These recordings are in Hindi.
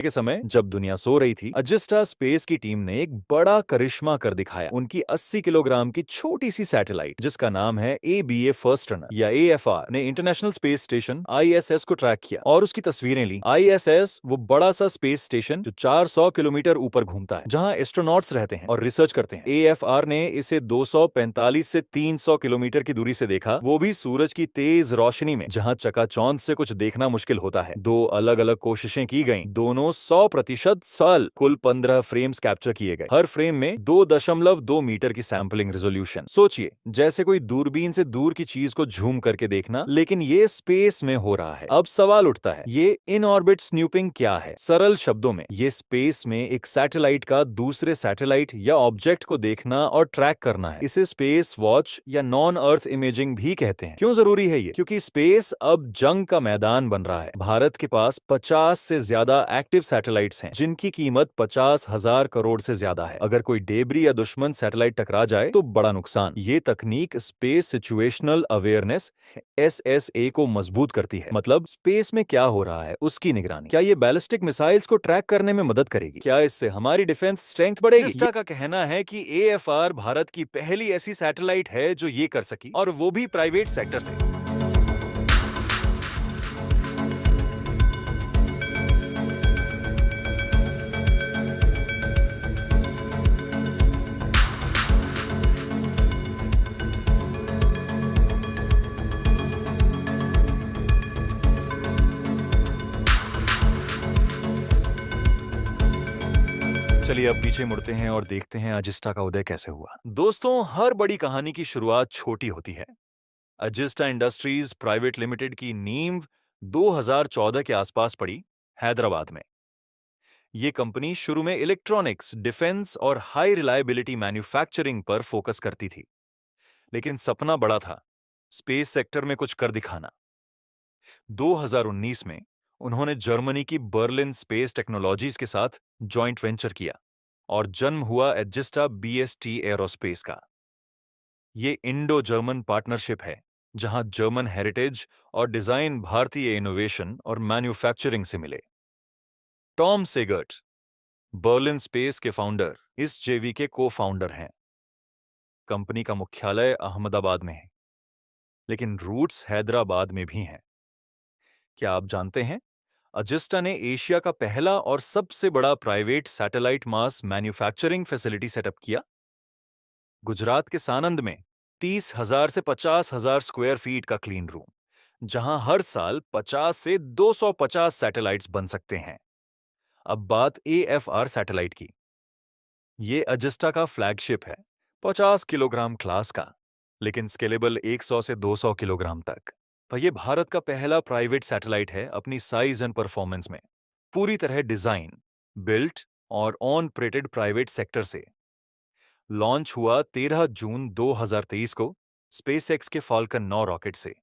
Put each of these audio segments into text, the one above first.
के समय जब दुनिया सो रही थी, अजिस्टा स्पेस की टीम ने एक बड़ा करिश्मा कर दिखाया। उनकी 80 किलोग्राम की छोटी सी सैटेलाइट, जिसका नाम है ABA फर्स्ट रनर या AFR, ने इंटरनेशनल स्पेस स्टेशन ISS को ट्रैक किया और उसकी तस्वीरें ली। ISS वो बड़ा सा स्पेस स्टेशन जो 400 किलोमीटर ऊपर घूमता है, जहां एस्ट्रोनॉट्स रहते हैं और रिसर्च करते हैं। AFR ने इसे 245 से 300 किलोमीटर की दूरी से देखा, वो भी सूरज की तेज रोशनी में, जहां चकाचौंध से कुछ देखना मुश्किल होता है। दो अलग अलग कोशिशें की गईं, दोनों 100% साल। कुल 15 फ्रेम्स कैप्चर किए गए, हर फ्रेम में 2.2 मीटर की सैंपलिंग रेजोल्यूशन। सोचिए, जैसे कोई दूरबीन से दूर की चीज को झूम करके देखना, लेकिन ये स्पेस में हो रहा है। अब सवाल उठता है, ये इन ऑर्बिट स्नूपिंग क्या है? सरल शब्दों में, ये स्पेस में एक सैटेलाइट का दूसरे सैटेलाइट या ऑब्जेक्ट को देखना और ट्रैक करना है। इसे स्पेस वॉच या नॉन अर्थ इमेजिंग भी कहते हैं। क्यों जरूरी है ये? क्योंकि स्पेस अब जंग का मैदान बन रहा है। भारत के पास 50 से ज्यादा एक्टिव सैटेलाइट्स हैं, जिनकी कीमत 50,000 करोड़ से ज्यादा है। अगर कोई डेबरी या दुश्मन सैटेलाइट टकरा जाए तो बड़ा नुकसान। ये तकनीक स्पेस सिचुएशनल अवेयरनेस SSA को मजबूत करती है। मतलब स्पेस में क्या हो रहा है उसकी निगरानी। क्या ये बैलिस्टिक मिसाइल्स को ट्रैक करने में मदद करेगी? क्या इससे हमारी डिफेंस स्ट्रेंथ बढ़ेगी? जिस्टा का कहना है कि AFR भारत की पहली ऐसी सैटेलाइट है जो ये कर सकी, और वो भी प्राइवेट सेक्टर से। चलिए अब पीछे मुड़ते हैं और देखते हैं अजिस्टा का उदय कैसे हुआ। दोस्तों, हर बड़ी कहानी की शुरुआत छोटी होती है। अजिस्टा इंडस्ट्रीज प्राइवेट लिमिटेड की नींव 2014 के आसपास पड़ी, हैदराबाद में। ये कंपनी शुरू में इलेक्ट्रॉनिक्स, डिफेंस और हाई रिलायबिलिटी मैन्युफैक्चरिंग पर फोकस करती थी, लेकिन सपना बड़ा था, स्पेस सेक्टर में कुछ कर दिखाना। 2019 में उन्होंने जर्मनी की बर्लिन स्पेस टेक्नोलॉजीज के साथ जॉइंट वेंचर किया और जन्म हुआ एजिस्टा BST एरोस्पेस का। ये इंडो जर्मन पार्टनरशिप है, जहां जर्मन हेरिटेज और डिजाइन भारतीय इनोवेशन और मैन्युफैक्चरिंग से मिले। टॉम सेगर्ट, बर्लिन स्पेस के फाउंडर, इस JV के को फाउंडर हैं। कंपनी का मुख्यालय अहमदाबाद में है, लेकिन रूट्स हैदराबाद में भी हैं। क्या आप जानते हैं, अजिस्टा ने एशिया का पहला और सबसे बड़ा प्राइवेट सैटेलाइट मास मैन्युफैक्चरिंग फैसिलिटी सेटअप किया? गुजरात के सानंद में 30,000 से 50,000 स्क्वायर फीट का क्लीन रूम, जहां हर साल 50 से 250 सैटेलाइट्स बन सकते हैं। अब बात AFR सैटेलाइट की। ये अजिस्टा का फ्लैगशिप है, 50 किलोग्राम क्लास का, लेकिन स्केलेबल 100 से 200 किलोग्राम तक। पर यह भारत का पहला प्राइवेट सैटेलाइट है अपनी साइज एंड परफॉर्मेंस में, पूरी तरह डिजाइन, बिल्ट और ऑन ऑपरेटेड प्राइवेट सेक्टर से। लॉन्च हुआ 13 जून 2023 को स्पेसएक्स के फाल्कन 9 रॉकेट से,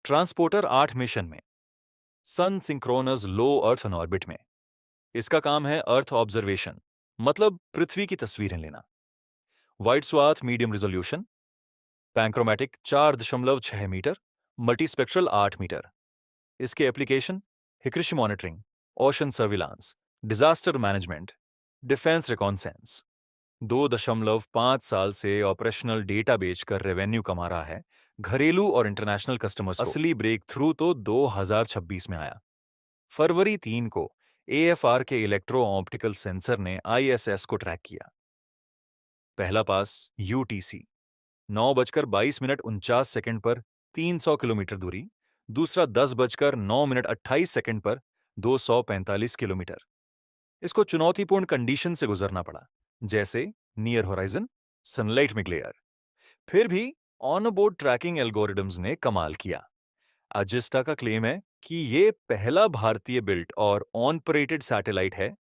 ट्रांसपोर्टर 8 मिशन में, sun synchronous low earth on orbit में। इसका काम है अर्थ ऑब्जर्वेशन, मतलब पृथ्वी की तस्वीरें लेना। Wide swath medium resolution, panchromatic 4.6 metre, multispectral 8 metre. इसके एप्लीकेशन हिकृषि monitoring, ocean surveillance, disaster management, defence reconnaissance. 2.5 साल से ऑपरेशनल डेटा बेचकर रेवेन्यू कमा रहा है, घरेलू और इंटरनेशनल कस्टमर्स को। असली ब्रेक थ्रू तो 2026 में आया। फरवरी 3 को AFR के इलेक्ट्रो ऑप्टिकल सेंसर ने ISS को ट्रैक किया। पहला पास UTC 9:22:49 पर 300 किलोमीटर दूरी, दूसरा 10:09:28 पर 245 किलोमीटर। इसको चुनौतीपूर्ण कंडीशन से गुजरना पड़ा, जैसे नियर होराइजन, सनलाइट में ग्लेयर। फिर भी ऑन बोर्ड ट्रैकिंग एल्गोरिदम्स ने कमाल किया। अजिस्टा का क्लेम है कि ये पहला भारतीय बिल्ट और ऑन ऑपरेटेड सैटेलाइट है